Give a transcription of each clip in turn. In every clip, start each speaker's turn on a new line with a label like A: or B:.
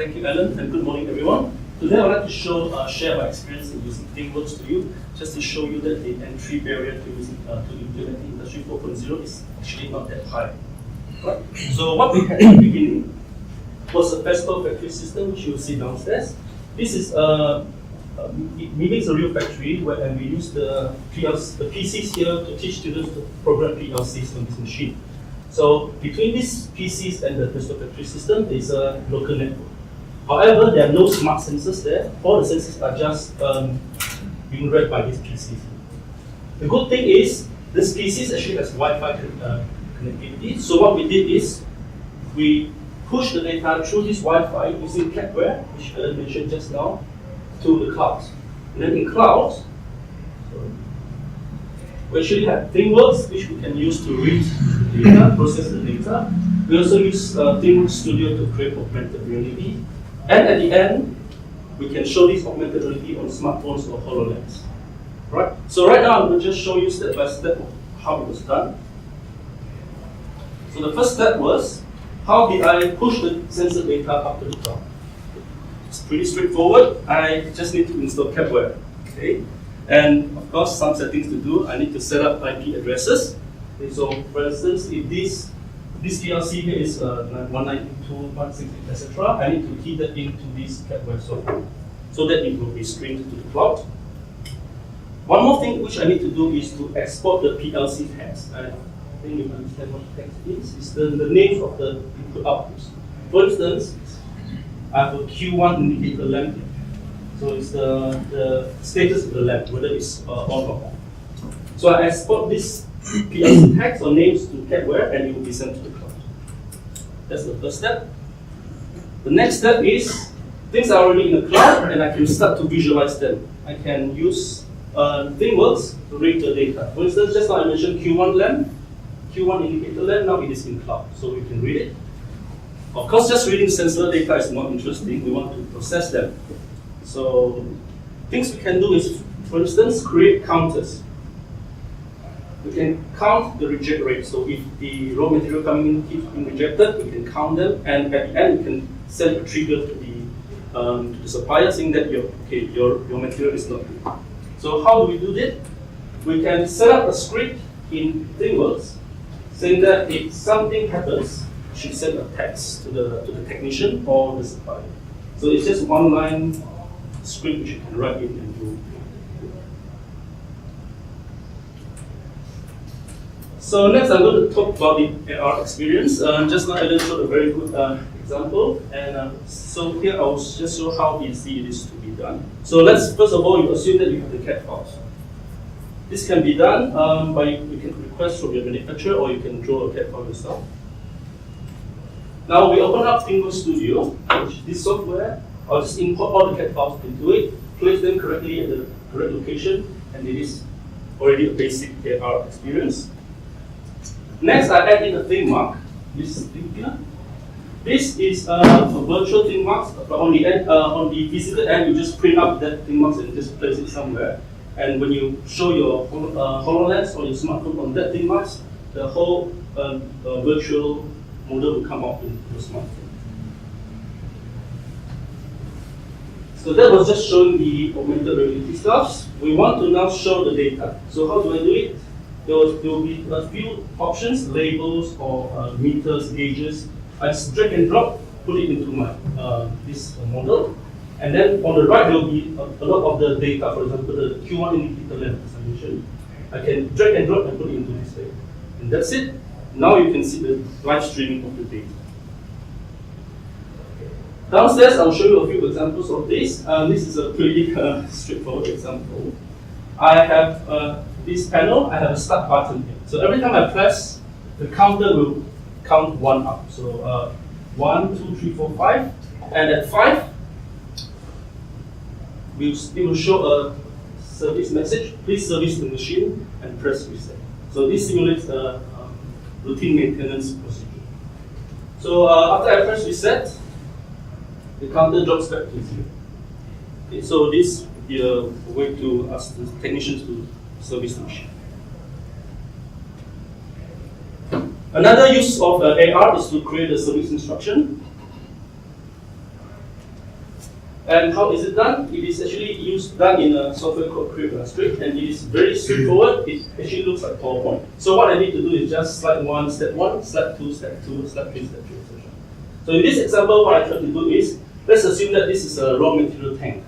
A: thank you, Alan, and good morning, everyone. Today, I would like to share my experience in using ThingWorx to you, just to show you that the entry barrier to implementing Industry 4.0 is actually not that high. Right? So what we had in the beginning was a physical factory system, which you'll see downstairs. This is it mimics a real factory, and we use the PCs here to teach students to program PLCs on this machine. So between these PCs and the physical factory system, there is a local network. However, there are no smart sensors there. All the sensors are just being read by these PCs. The good thing is, this PCs actually has Wi-Fi connectivity. So what we did is, we push the data through this Wi-Fi using Catware, which I mentioned just now, to the cloud. And then in cloud, we actually have ThingWorx, which we can use to read the data, process the data. We also use ThingWorx Studio to create augmented reality. And at the end, we can show this augmented reality on smartphones or HoloLens. Right? So right now, I'm going to just show you step by step of how it was done. So the first step was, how did I push the sensor data up to the cloud? It's pretty straightforward. I just need to install Catware. Okay? And of course, some settings to do. I need to set up IP addresses. Okay, so for instance, if this PLC here is 192.168, etc., I need to key that into this Catware software so that it will be streamed to the cloud. One more thing which I need to do is to export the PLC text. I think you understand what text is. It's the names of the input outputs. For instance, I have a Q1 indicator lamp here. So it's the status of the lamp, whether it's on or off. So I export this PLC text or names to Catware, and it will be sent to the cloud. That's the first step. The next step is, things are already in the cloud, and I can start to visualize them. I can use ThingWorx to read the data. For instance, just now I mentioned Q1 lamp, Q1 indicator lamp, now it is in cloud, so we can read it. Of course, just reading sensor data is not interesting. We want to process them. So, things we can do is, for instance, create counters. We can count the reject rate. So if the raw material coming in keeps being rejected, we can count them, and at the end we can send a trigger to the supplier saying that your material is not good. So how do we do that? We can set up a script in ThingWorx saying that if something happens, you should send a text to the technician or the supplier. So it's just one line script which you can write in and do. So next, I'm going to talk about the AR experience. Just now, I showed a very good example, and so here I'll just show how easy it is to be done. So let's first of all, you assume that you have the CAD files. This can be done by you can request from your manufacturer, or you can draw a CAD file yourself. Now we open up ThingWorx Studio, which is this software. I'll just import all the CAD files into it, place them correctly at the correct location, and it is already a basic AR experience. Next, I add in a ThingWorx, this thing here. This is a virtual ThingWorx, but on the physical end, you just print up that ThingWorx and just place it somewhere. And when you show your HoloLens or your smartphone on that ThingWorx, the whole virtual model will come out in your smartphone. So that was just showing the augmented reality stuff. We want to now show the data. So how do I do it? There will be a few options, labels or meters, gauges. I just drag and drop, put it into my this model. And then on the right, there will be a lot of the data. For example, the Q1 indicator lamp, as I mentioned. I can drag and drop and put it into this data. And that's it. Now you can see the live streaming of the data. Downstairs, I'll show you a few examples of this. This is a pretty straightforward example. I have this panel, I have a start button here. So every time I press, the counter will count 1 up. So 1, 2, 3, 4, 5. And at 5, it will show a service message. Please service the machine and press reset. So this simulates a routine maintenance procedure. So after I press reset, the counter drops back to 0. Okay, so this would be a way to ask the technicians to service the machine. Another use of AR is to create a service instruction. And how is it done? It is actually done in a software called Create Illustrate, and it is very straightforward. It actually looks like PowerPoint. So what I need to do is just slide 1, step 1, slide 2, step 2, slide 3, step 3, etc. So in this example, what I try to do is, let's assume that this is a raw material tank.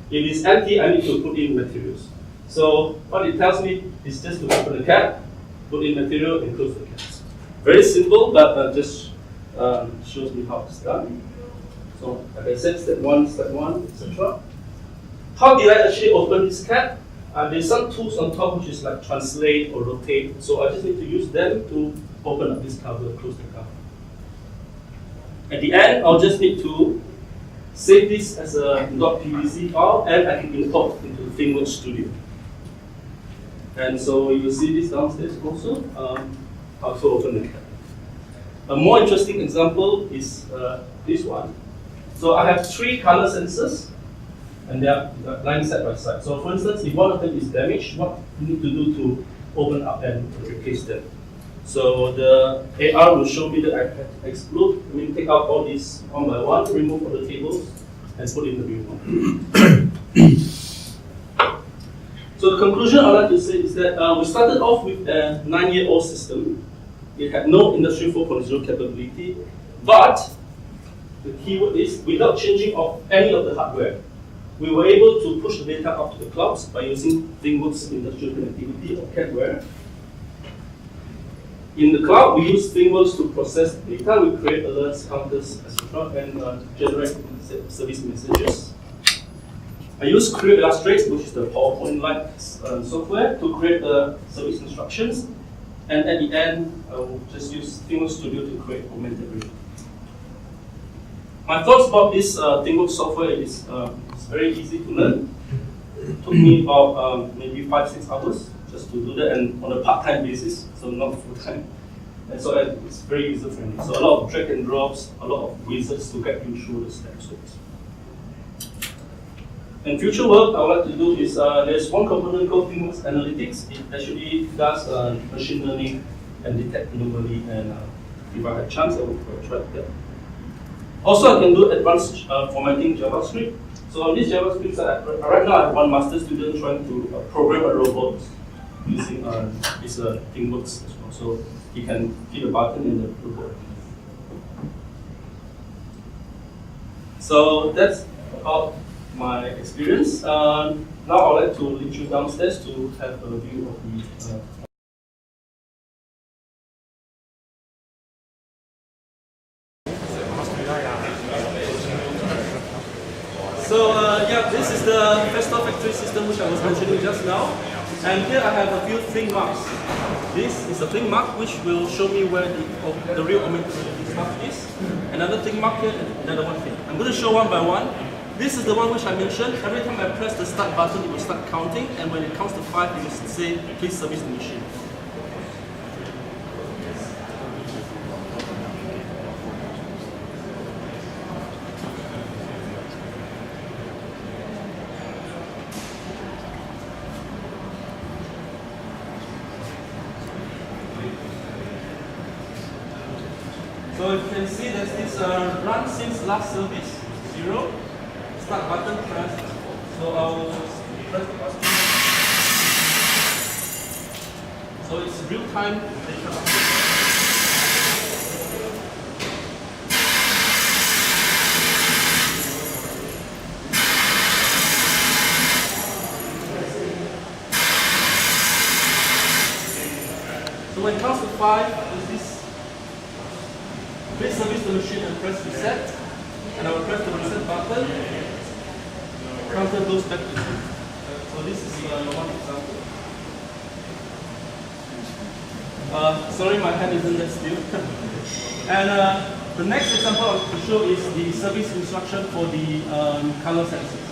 A: If it's empty, I need to put in materials. So what it tells me is just to open the cap, put in material, and close the caps. Very simple, but just shows me how it's done. So, like I said, step 1, etc. How did I actually open this cap? There's some tools on top which is like translate or rotate. So I just need to use them to open up this cover, close the cover. At the end, I'll just need to save this as a .pvc file, and I can import into ThingWorx Studio. And so you will see this downstairs also. I'll also open the cap. A more interesting example is this one. So I have 3 color sensors, and they are lying side by side. So for instance, if one of them is damaged, what you need to do to open up and replace them? So the AR will show me that I have to take out all these one by one, remove all the tables, and put in the new one. So the conclusion I'd like to say is that we started off with a 9-year-old system. It had no Industry 4.0 capability, but the keyword is, without changing of any of the hardware, we were able to push the data up to the clouds by using ThingWorx industrial connectivity or CADware. In the cloud, we use ThingWorx to process data. We create alerts, counters, etc., and generate service messages. I use Create Illustrate, which is the PowerPoint-like software, to create the service instructions. And at the end, I will just use ThingWorx Studio to create augmented reality. My thoughts about this ThingWorx software is it's very easy to learn. It took me about maybe 5-6 hours just to do that, and on a part-time basis, so not full-time. And so it's very user-friendly. So a lot of drag and drops, a lot of wizards to get you through the steps. And future work I would like to do is, there's one component called ThingWorx Analytics. It actually does machine learning and detect anomaly, and if I had a chance, I would try that. Also, I can do advanced formatting JavaScript. So on this JavaScript side, right now I have one master student trying to program a robot using this ThingWorx as well. So he can hit a button in the robot. So that's about my experience. Now I would like to lead you downstairs to have a view of the this is the Festo factory system which I was mentioning just now. And here I have a few ThingWorx. This is a ThingWorx which will show me where the real augmented reality stuff is. Another ThingWorx here, and another one here. I'm going to show one by one. This is the one which I mentioned. Every time I press the start button, it will start counting, and when it counts to 5, it will say, please service the machine. So you can see that this run since last service, 0. Start button pressed. So I'll press the button. So it's real time data update. So when it comes to 5, there's this. Please service the machine and press reset. And I will press the reset button. Counter goes back to 2. So this is one example. Sorry, my hand isn't that still. And the next example I will show is the service instruction for the color sensors.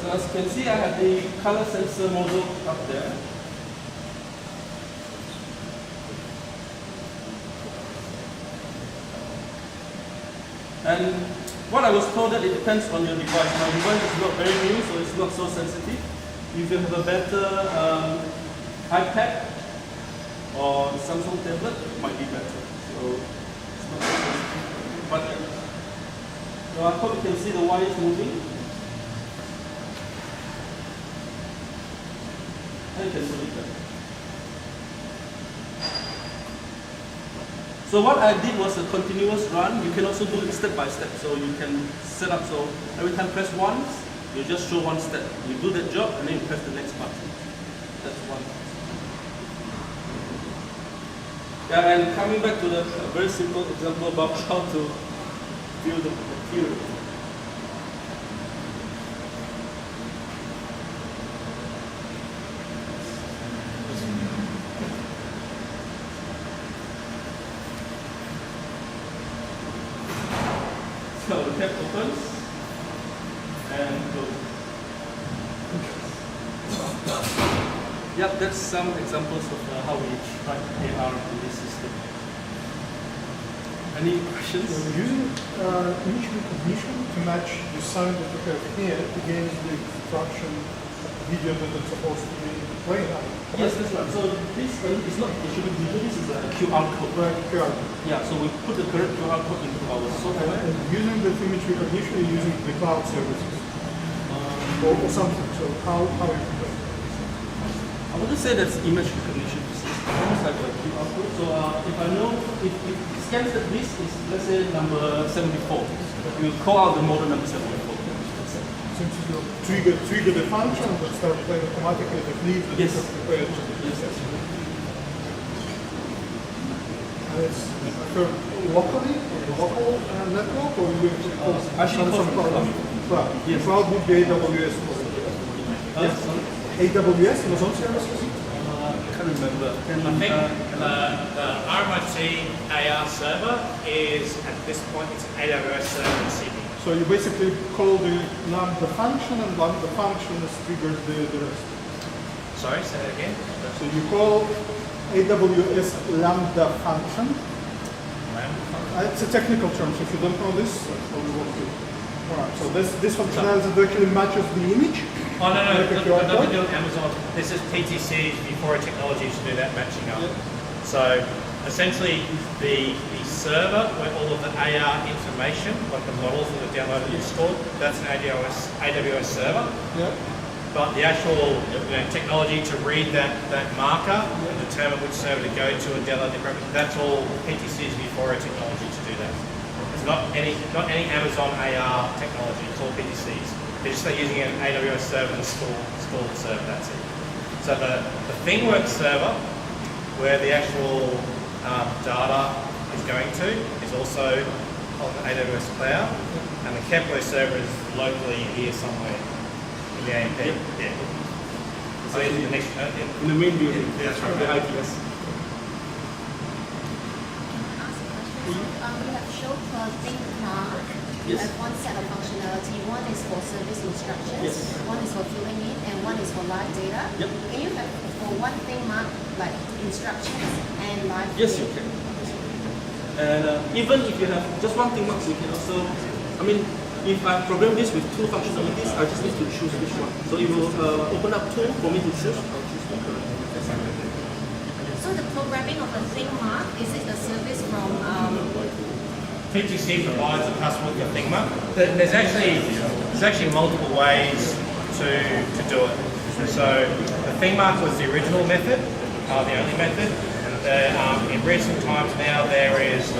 A: So as you can see, I have the color sensor model up there. And what I was told that it depends on your device. My device is not very new, so it's not so sensitive. You can have a better iPad, or Samsung tablet might be better. So it's not so sensitive. But I hope you can see the wires moving. And you can see it. So what I did was a continuous run. You can also do it step by step. So you can set up, so every time press once, you just show one step. You do that job and then you press the next button. That's one. Yeah, and coming back to the very simple example about how to build the material. So the cap opens and closes. Yep, that's some examples of how we try AR in this system. Any questions?
B: So we're using image recognition to match the sound that you have here against the function video that it's supposed to be playing on.
A: Yes, that's right. So this is not, it should be video, this is a QR code.
B: Right, QR.
A: Yeah, so we put the correct QR code into our software.
B: And using the image recognition, you're using the cloud services or something. So how are you doing?
A: I wouldn't say that's image recognition. It's almost like a QR code. So if I know, if it scans that this is, let's say, number 74, you call out the model number 74.
B: Since you trigger the function that starts playing automatically, that leaves the
A: Yes.
B: prepared.
A: Yes.
B: And it's locally, local network, or you
A: Actually,
B: some
A: cloud.
B: cloud.
A: Yes.
B: Cloud would be AWS. Yes.
A: Sorry?
B: AWS, Amazon services?
A: I can't remember.
C: I think the RMIT AR server is, at this point, it's an AWS server in Sydney.
B: So you basically call the lambda function, and lambda function has triggered the rest.
C: Sorry, say that again.
B: So you call AWS lambda function. It's a technical term, so if you don't know this, that's what we want to do. Alright, so this functionality actually matches the image.
C: Oh, no,
B: Like a QR
C: nothing to
B: code?
C: do with Amazon. This is PTC before technology to do that matching up.
B: Yeah.
C: So essentially, the server where all of the AR information, like the models that are downloaded and stored, that's an AWS server.
B: Yeah.
C: But the actual technology to read that marker and determine which server to go to and download the equipment, that's all PTC's before technology to do that. It's not any Amazon AR technology, it's all PTC's. They're just using an AWS server to store the server, that's it. So the ThingWorx server, where the actual data is going to, is also on the AWS cloud, and the Kepler server is locally here somewhere in the AMP. Yeah. So it's the next,
A: In the main building.
C: that's right.
A: The IPS.
D: We have shown for ThingWorx
A: Yes.
D: one set of functionality. One is for service instructions,
A: Yes.
D: one is for filling in, and one is for live data.
A: Yep.
D: Can you have for one ThingWorx like instructions and live
A: Yes,
D: data?
A: you can. And even if you have just one ThingWorx, you can also, I mean, if I program this with two functionalities, I just need to choose which one. So it will open up two for me to choose. I'll choose one.
D: So the programming of a ThingWorx, is it a service from
C: PTC provides the customer with the ThingWorx. There's actually multiple ways to do it. So the ThingWorx was the original method, the only method. And in recent times now, there is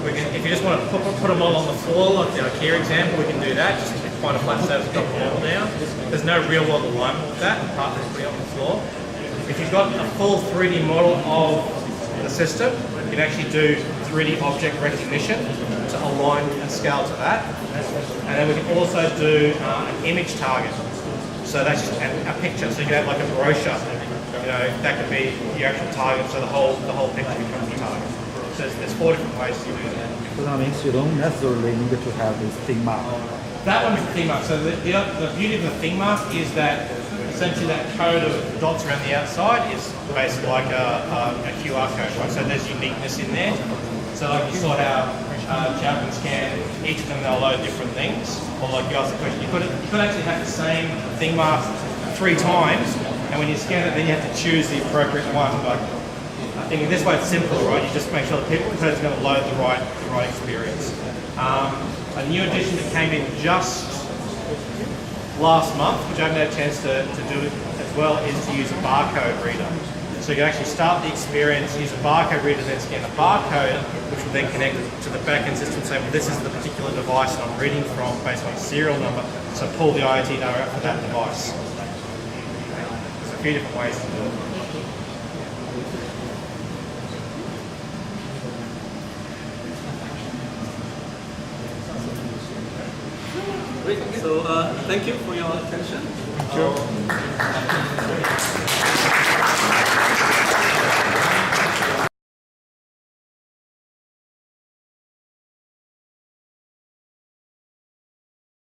C: if you just want to put a model on the floor, like the IKEA example, we can do that. Just find a flat surface, drop the model down. There's no real world alignment with that, apart from putting it on the floor. If you've got a full 3D model of the system, you can actually do 3D object recognition to align and scale to that. And then we can also do an image target. So that's just a picture. So you can have like a brochure. That could be your actual target. So the whole picture becomes the target. So there's 4 different ways to do that.
E: So that means you don't necessarily need to have this ThingWorx.
C: That one's the ThingWorx. So the beauty of the ThingWorx is that essentially that code of dots around the outside is basically like a QR code, right? So there's uniqueness in there. So like you saw how Jab can scan, each of them they'll load different things. Or like you asked the question, you could actually have the same ThingWorx 3 times, and when you scan it, then you have to choose the appropriate one. Like thinking this way it's simpler, right? You just make sure the person's going to load the right experience. A new addition that came in just last month, which I haven't had a chance to do it as well, is to use a barcode reader. So you can actually start the experience, use a barcode reader, then scan the barcode, which will then connect to the back-end system and say, well, this is the particular device that I'm reading from based on a serial number, so pull the IoT data out for that device. There's a few different ways to do it.
A: Great. So thank you for your attention.
B: Thank you.